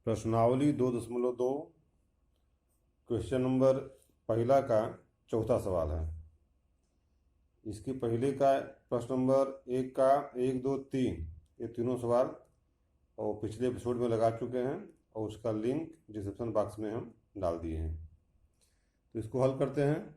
प्रश्नावली 2.2 question number पहला का चौथा सवाल है। इसके पहले का प्रश्न नंबर 1 का 1, 2, 3 ये तीनों सवाल और पिछले एपिसोड में लगा चुके हैं और उसका लिंक डिस्क्रिप्शन बॉक्स में हम डाल दिए हैं। तो इसको हल करते हैं।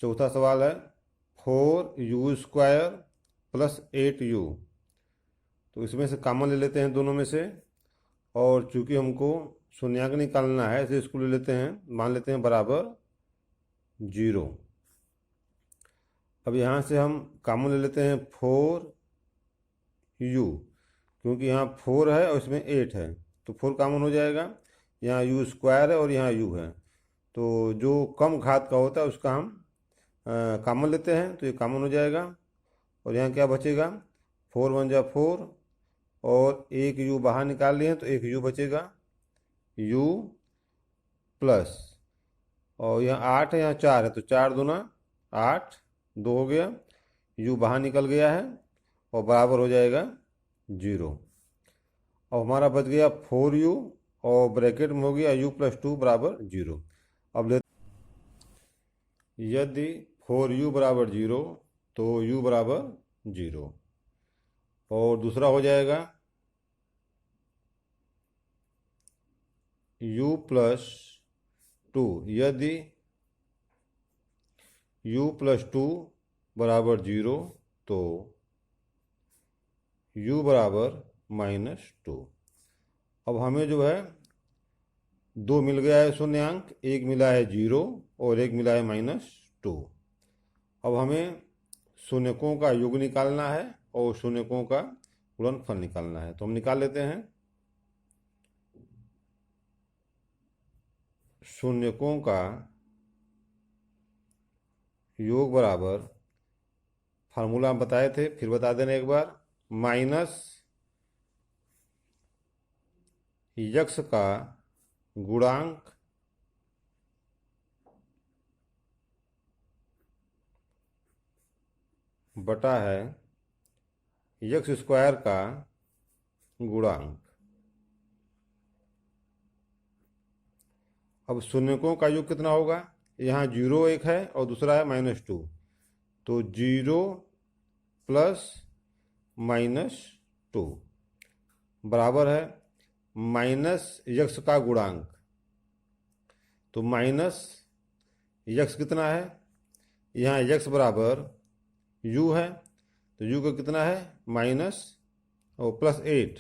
चौथा सवाल है 4u² + 8u। तो इसमें से कॉमन ले लेते हैं दोनों में से, और चूंकि हमको शून्यांक निकालना है इसे इसको ले लेते हैं, मान लेते हैं बराबर 0। अब यहाँ से हम कॉमन ले लेते हैं 4u, क्योंकि यहाँ 4 है और इसमें 8 है तो 4 कॉमन हो जाएगा। यहाँ u² है और यहाँ u है, तो जो कम घात का होता है उसका हम कॉमन लेते हैं तो ये कॉमन हो जाएगा। और यहाँ क्या बचेगा, 4 × 1 = 4 और 1 u बाहर निकाल लिए हैं तो 1 u बचेगा, u प्लस, और यहाँ 8 है यहाँ 4 है तो 4 दूना 8, 2 हो गया, u बाहर निकल गया है और बराबर हो जाएगा 0। अब हमारा बच गया 4u और ब्रैकेट में हो गया u + 2 = 0। अब यदि 4u = 0 तो u = 0। और दूसरा हो जाएगा u + 2। यदि u + 2 = 0 तो u = -2। अब हमें जो है 2 मिल गया है शून्यांक, एक मिला है 0 और एक मिला है -2। अब हमें शून्यकों का योग निकालना है और शून्यकों का गुणनफल निकालना है, तो हम निकाल लेते हैं। शून्यकों का योग बराबर, फार्मूला हम बताए थे फिर बता देना एक बार, -x का गुणांक बटा है x² का गुणांक। अब शून्यकों का योग कितना होगा, यहाँ 0 एक है और दूसरा है -2, तो 0 + -2 बराबर है -x का गुणांक। तो -x कितना है, यहाँ x बराबर u है तो u का कितना है माइनस और +8,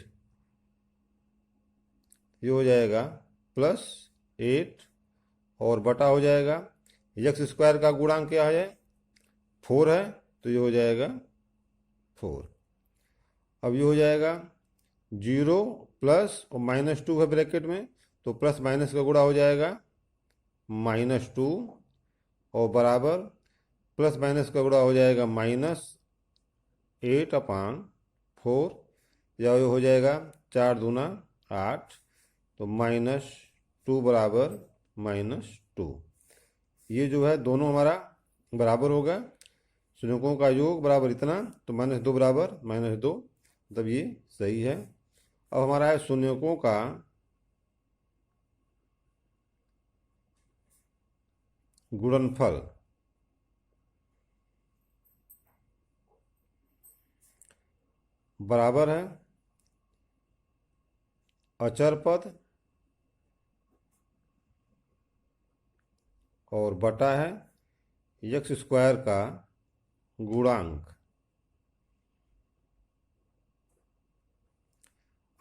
ये हो जाएगा +8 और बटा हो जाएगा x² का गुणांक क्या है 4 है तो ये हो जाएगा 4। अब ये हो जाएगा 0 प्लस और -2 है ब्रैकेट में तो प्लस माइनस का गुणा हो जाएगा -2 और बराबर प्लस माइनस का गुणा हो जाएगा -8/4, या ये हो जाएगा 4 दूना 8 तो -2 = -2। ये जो है दोनों हमारा बराबर होगा, शून्यकों का योग बराबर इतना तो -2 बराबर -2, मतलब ये सही है। अब हमारा है शून्यकों का गुणनफल। बराबर है अचर पद और बटा है x² का गुणांक।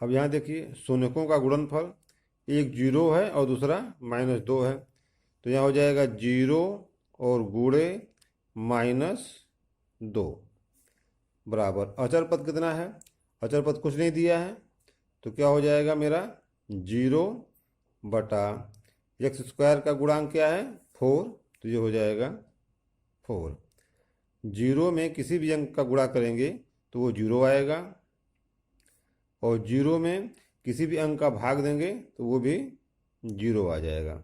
अब यहाँ देखिए शून्यकों का गुणनफल, एक 0 है और दूसरा -2 है तो यहाँ हो जाएगा 0 और गुणे -2 बराबर अचर पद कितना है, अचर पद कुछ नहीं दिया है तो क्या हो जाएगा मेरा 0 बटा x² का गुणांक क्या है 4 तो ये हो जाएगा 4। 0 में किसी भी अंक का गुणा करेंगे तो वो 0 आएगा और 0 में किसी भी अंक का भाग देंगे तो वो भी 0 आ जाएगा।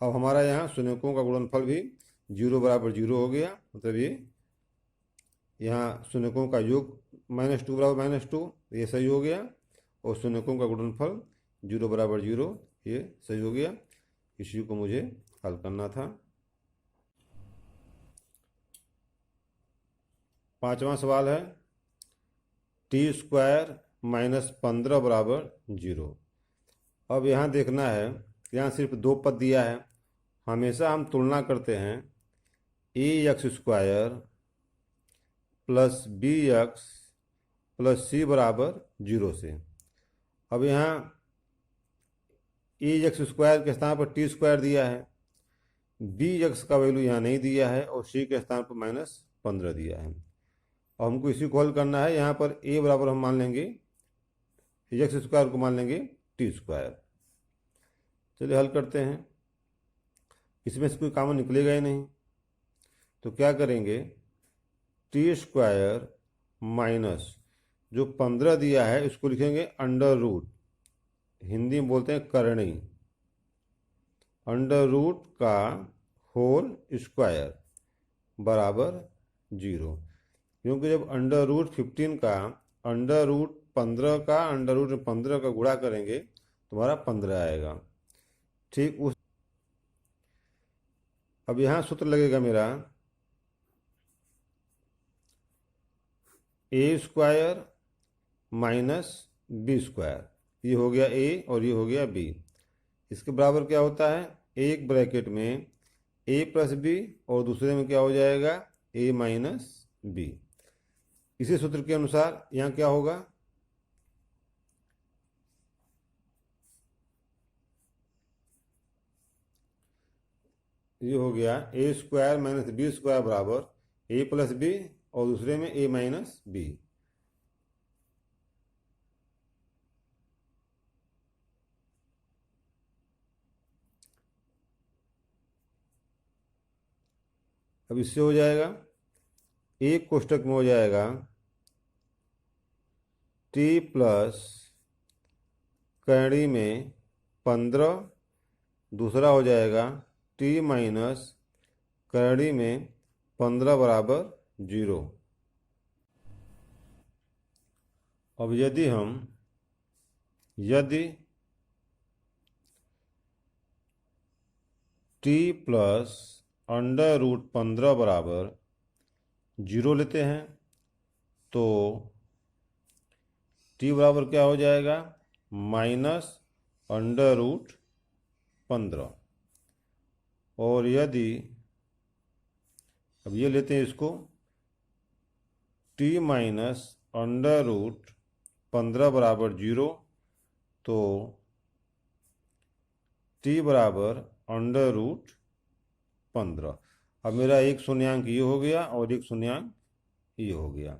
अब हमारा यहाँ शून्यकों का गुणनफल भी 0 = 0 हो गया, मतलब ये यहाँ शून्यकों का योग -2 = -2, ये सही हो गया और शून्यकों का गुणनफल जीरो बराबर जीरो, ये सही हो गया। इसी को मुझे हल करना था। पांचवा सवाल है t² माइनस 15 बराबर जीरो। अब यहाँ देखना है, यहाँ सिर्फ दो पद दिया है। हमेशा हम तुलना करते हैं ax² plus bx plus c बराबर जीरो से। अब यहाँ ax² के स्थान पर t² दिया है, bx का वैल्यू यहाँ नहीं दिया है और c के स्थान पर माइनस 15 दिया है। और हमको इसी को हल करना है। यहाँ पर a बराबर हम मान लेंगे ax² को मान लेंगे t²। चलिए हल करते हैं। इसमें से कोई कॉमन निकलेगा ही नहीं, तो क्या करेंगे, t² माइनस जो 15 दिया है इसको लिखेंगे अंडर रूट, हिंदी में बोलते हैं करणी, अंडर रूट का होल स्क्वायर बराबर जीरो। क्योंकि जब अंडर रूट 15 का अंडर रूट 15 का अंडर रूट 15 का गुणा करेंगे तुम्हारा 15 आएगा। ठीक उस अब यहाँ सूत्र लगेगा मेरा a² माइनस b²। ये हो गया a और ये हो गया b। इसके बराबर क्या होता है, एक ब्रैकेट में a प्लस b और दूसरे में क्या हो जाएगा a माइनस b। इसी सूत्र के अनुसार यहाँ क्या होगा, ये हो गया a² माइनस b² बराबर a प्लस b और दूसरे में a माइनस b। अब इससे हो जाएगा, एक कोष्टक में हो जाएगा t प्लस करणी में 15, दूसरा हो जाएगा t माइनस करणी में 15 बराबर जीरो। अब यदि t प्लस अंडर रूट 15 बराबर जीरो लेते हैं तो t बराबर क्या हो जाएगा, माइनस अंडर रूट 15। और यदि अब ये लेते हैं इसको, t माइनस अंडर रूट 15 बराबर जीरो, तो t बराबर अंडर रूट 15। अब मेरा एक शून्यांक ये हो गया और एक शून्यांक ये हो गया।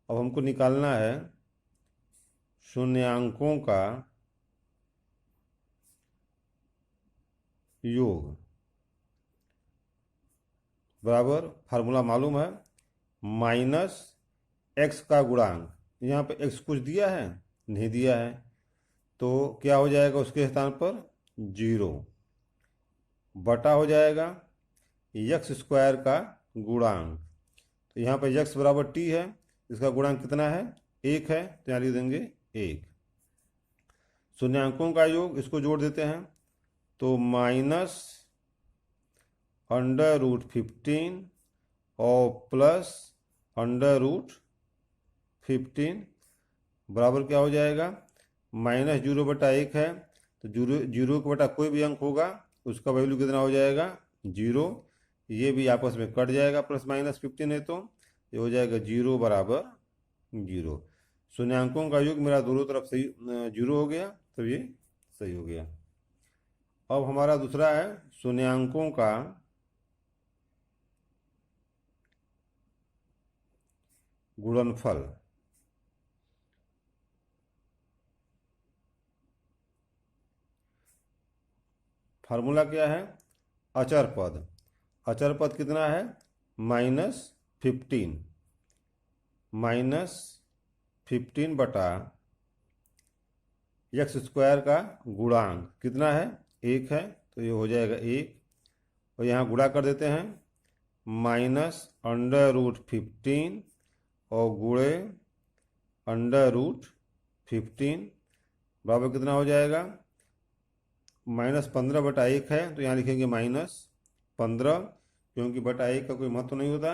अब हमको निकालना है शून्यांकों का योग बराबर, फार्मूला मालूम है, माइनस x का गुणांक। यहाँ पे x कुछ दिया है, नहीं दिया है, तो क्या हो जाएगा उसके स्थान पर जीरो, बटा हो जाएगा x² का गुणांक। तो यहाँ पर x बराबर t है, इसका गुणांक कितना है, 1 है, तो यहाँ लिख देंगे 1। शून्यांकों का योग, इसको जोड़ देते हैं तो माइनस अंडर रूट 15 और प्लस अंडर रूट 15 बराबर क्या हो जाएगा, माइनस जीरो बटा 1 है, तो जीरो के बटा कोई भी अंक होगा उसका वैल्यू कितना हो जाएगा, जीरो। ये भी आपस में कट जाएगा, प्लस माइनस 15 है तो ये हो जाएगा जीरो बराबर जीरो। शून्यांकों का योग मेरा दोनों तरफ सही जीरो हो गया, तो ये सही हो गया। अब हमारा दूसरा है शून्यांकों का गुणनफल। फार्मूला क्या है, अचर पद। अचर पद कितना है, -15, -15 बटा x² का गुणांक कितना है, 1 है, तो ये हो जाएगा 1। और यहाँ गुणा कर देते हैं, माइनस अंडर रूट 15 और गुणे अंडर रूट 15 बराबर कितना हो जाएगा, -15/1 है तो यहाँ लिखेंगे -15, क्योंकि बटा 1 का कोई महत्व नहीं होता।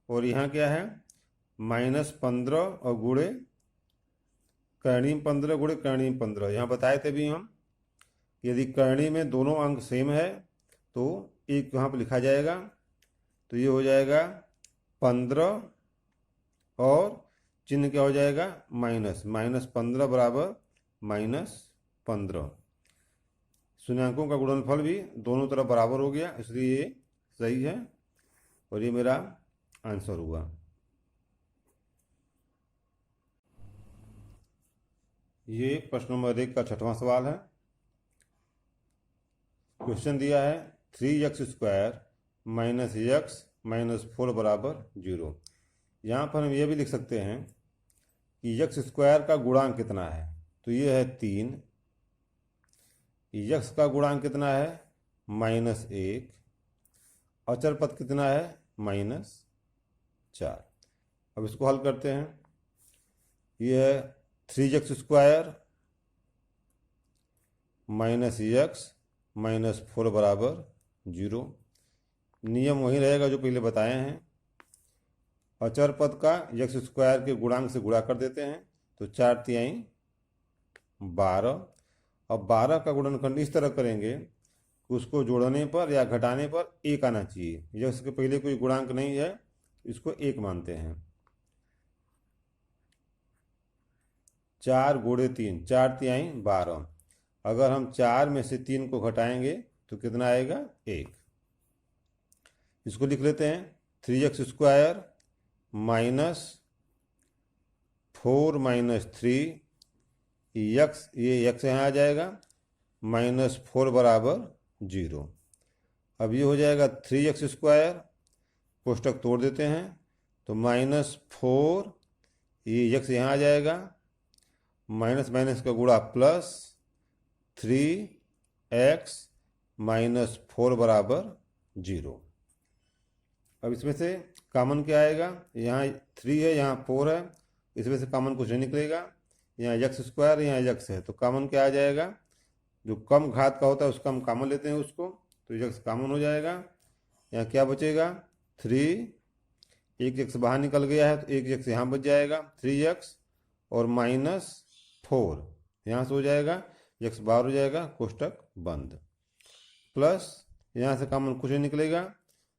और यहाँ क्या है, -15 और गुणे करणीय 15 गुणे करणीय 15। यहाँ बताए थे भी हम, यदि करणीय में दोनों अंक सेम है तो एक यहाँ पर लिखा जाएगा। तो ये हो जाएगा 15 और चिन्ह क्या हो जाएगा, -15 बराबर -15। शून्यांकों का गुणनफल भी दोनों तरफ बराबर हो गया, इसलिए ये सही है और ये मेरा आंसर हुआ। ये प्रश्न नंबर 1 का 6वां सवाल है। क्वेश्चन दिया है 3x² - x - 4 बराबर 0। यहाँ पर हम ये भी लिख सकते हैं कि x² का गुणांक कितना है, तो ये है 3, x का गुणांक कितना है -1, अचर पद कितना है -4। अब इसको हल करते हैं। ये है 3x² - x - 4 बराबर 0। नियम वही रहेगा जो पहले बताए हैं, अचर पद का x² के गुणांक से गुणा कर देते हैं, तो 4 तिहाई 12। अब 12 का गुणनखंड इस तरह करेंगे कि उसको जोड़ने पर या घटाने पर 1 आना चाहिए। x के पहले कोई गुणांक नहीं है, इसको 1 मानते हैं। 4 गुणे 3, 4 तिहाई 12। अगर हम 4 में से 3 को घटाएंगे तो कितना आएगा, 1। इसको लिख लेते हैं 3x² - 4 - 3 x, ये x यहाँ आ जाएगा, -4 बराबर 0। अब ये हो जाएगा 3x², कोष्टक तोड़ देते हैं तो -4, ये x यहाँ आ जाएगा, माइनस माइनस का गुणा प्लस 3x - 4 बराबर 0। अब इसमें से कॉमन क्या आएगा, यहाँ 3 है यहाँ 4 है, इसमें से कॉमन कुछ नहीं निकलेगा। यहाँ x², यहाँ x है, तो कॉमन क्या आ जाएगा, जो कम घात का होता है उसका हम कॉमन लेते हैं उसको, तो x कॉमन हो जाएगा। यहाँ क्या बचेगा, 3, एक x बाहर निकल गया है तो एक x यहाँ बच जाएगा 3x, और -4 यहाँ से हो जाएगा, x बाहर हो जाएगा, कोष्टक बंद। प्लस यहाँ से कॉमन कुछ नहीं निकलेगा,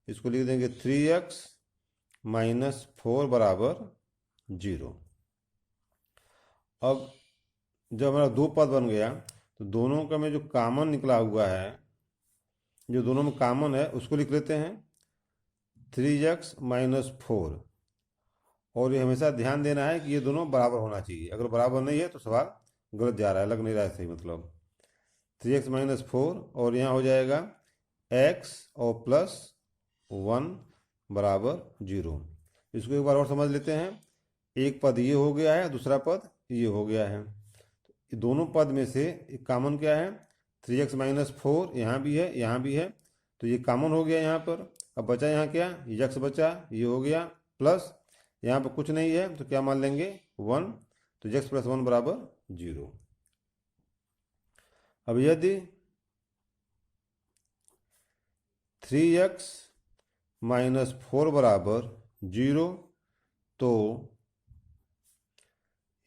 इसको लिख देंगे 3x - 4 बराबर 0। अब जब हमारा 2 पद बन गया तो दोनों का में जो कॉमन निकला हुआ है, जो दोनों में कॉमन है उसको लिख लेते हैं 3x - 4। और ये हमेशा ध्यान देना है कि ये दोनों बराबर होना चाहिए, अगर बराबर नहीं है तो सवाल गलत जा रहा है, लग नहीं रहा है सही। मतलब 3x - 4 और यहाँ हो जाएगा x और +1 बराबर 0। इसको एक बार और समझ लेते हैं, एक पद ये हो गया है, दूसरा पद ये हो गया है, दोनों पद में से एक कॉमन क्या है, 3x - 4 यहाँ भी है यहाँ भी है, तो ये कॉमन हो गया यहाँ पर। अब बचा यहाँ क्या, x बचा, ये हो गया, प्लस यहाँ पर कुछ नहीं है तो क्या मान लेंगे 1, तो x + 1 बराबर 0। अब यदि 3x - 4 बराबर 0 तो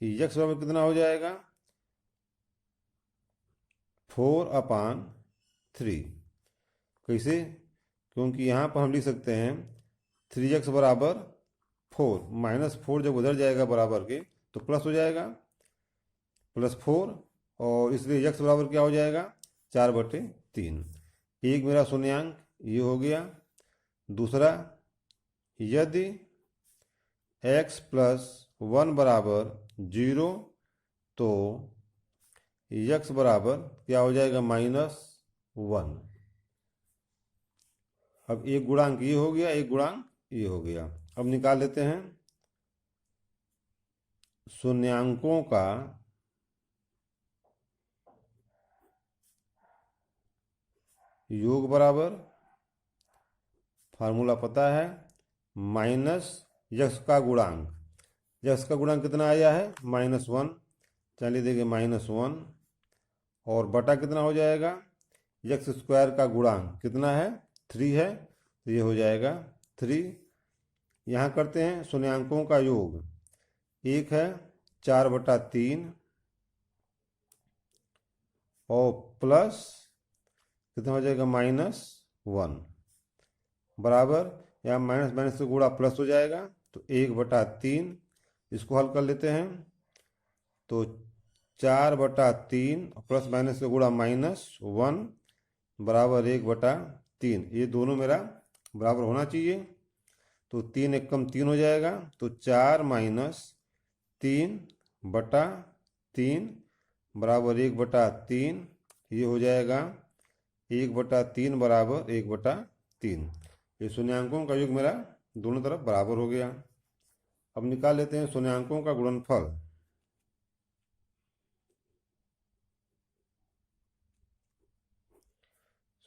x बराबर कितना हो जाएगा, 4/3। कैसे, क्योंकि यहाँ पर हम लिख सकते हैं 3x बराबर 4, -4 जब उधर जाएगा बराबर के तो प्लस हो जाएगा, +4, और इसलिए x बराबर क्या हो जाएगा, 4/3। एक मेरा शून्यांक ये हो गया। दूसरा, यदि x + 1 बराबर 0 तो x बराबर क्या हो जाएगा, -1। अब एक गुणांक ये हो गया, एक गुणांक ये हो गया। अब निकाल लेते हैं शून्यांकों का योग बराबर, फार्मूला पता है, माइनस x का गुणांक। x का गुणांक कितना आया है, -1, लिख देंगे -1 और बटा कितना हो जाएगा, एक्स स्क्वायर का गुणांक कितना है 3 है, तो ये हो जाएगा 3। यहाँ करते हैं शून्यांकों का योग, एक है 4/3 और प्लस कितना हो जाएगा -1 बराबर, यहाँ माइनस माइनस से गुणा प्लस हो जाएगा तो 1/3। इसको हल कर लेते हैं तो 4/3 प्लस माइनस से गुणा -1 बराबर 1/3। ये दोनों मेरा बराबर होना चाहिए, तो 3 एकम 3 हो जाएगा, तो 4 - 3/3 बराबर 1/3। ये हो जाएगा 1/3 बराबर 1/3। ये शून्यांकों का योग मेरा दोनों तरफ बराबर हो गया। अब निकाल लेते हैं शून्यांकों का गुणनफल।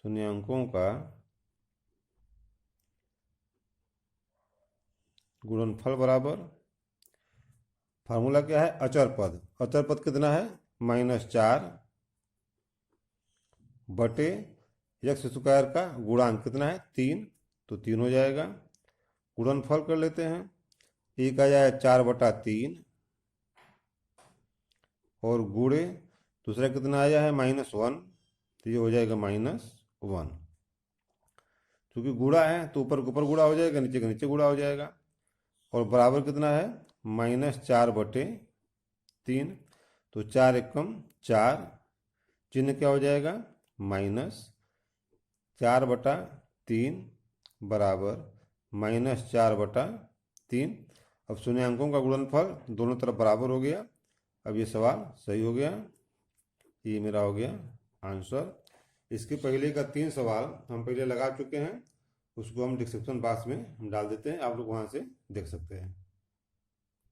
शून्यांकों का गुणनफल बराबर, फार्मूला क्या है, अचर पद। अचर पद कितना है -4 बटे एक्स स्क्वायर का गुणांक कितना है 3, तो 3 हो जाएगा। गुणनफल कर लेते हैं, एक आ जाए 4/3 और गुणे दूसरा कितना आया है -1, तो ये हो जाएगा -1। क्योंकि गुणा है तो ऊपर के ऊपर गुणा हो जाएगा, नीचे के नीचे गुणा हो जाएगा। और बराबर कितना है -4/3, तो 4 एकम 4, चिन्ह क्या हो जाएगा -4/3 बराबर -4/3। अब शून्यांकों का गुणनफल दोनों तरफ बराबर हो गया। अब ये सवाल सही हो गया, ये मेरा हो गया आंसर। इसके पहले का 3 सवाल हम पहले लगा चुके हैं, उसको हम डिस्क्रिप्शन बॉक्स में हम डाल देते हैं, आप लोग वहाँ से देख सकते हैं।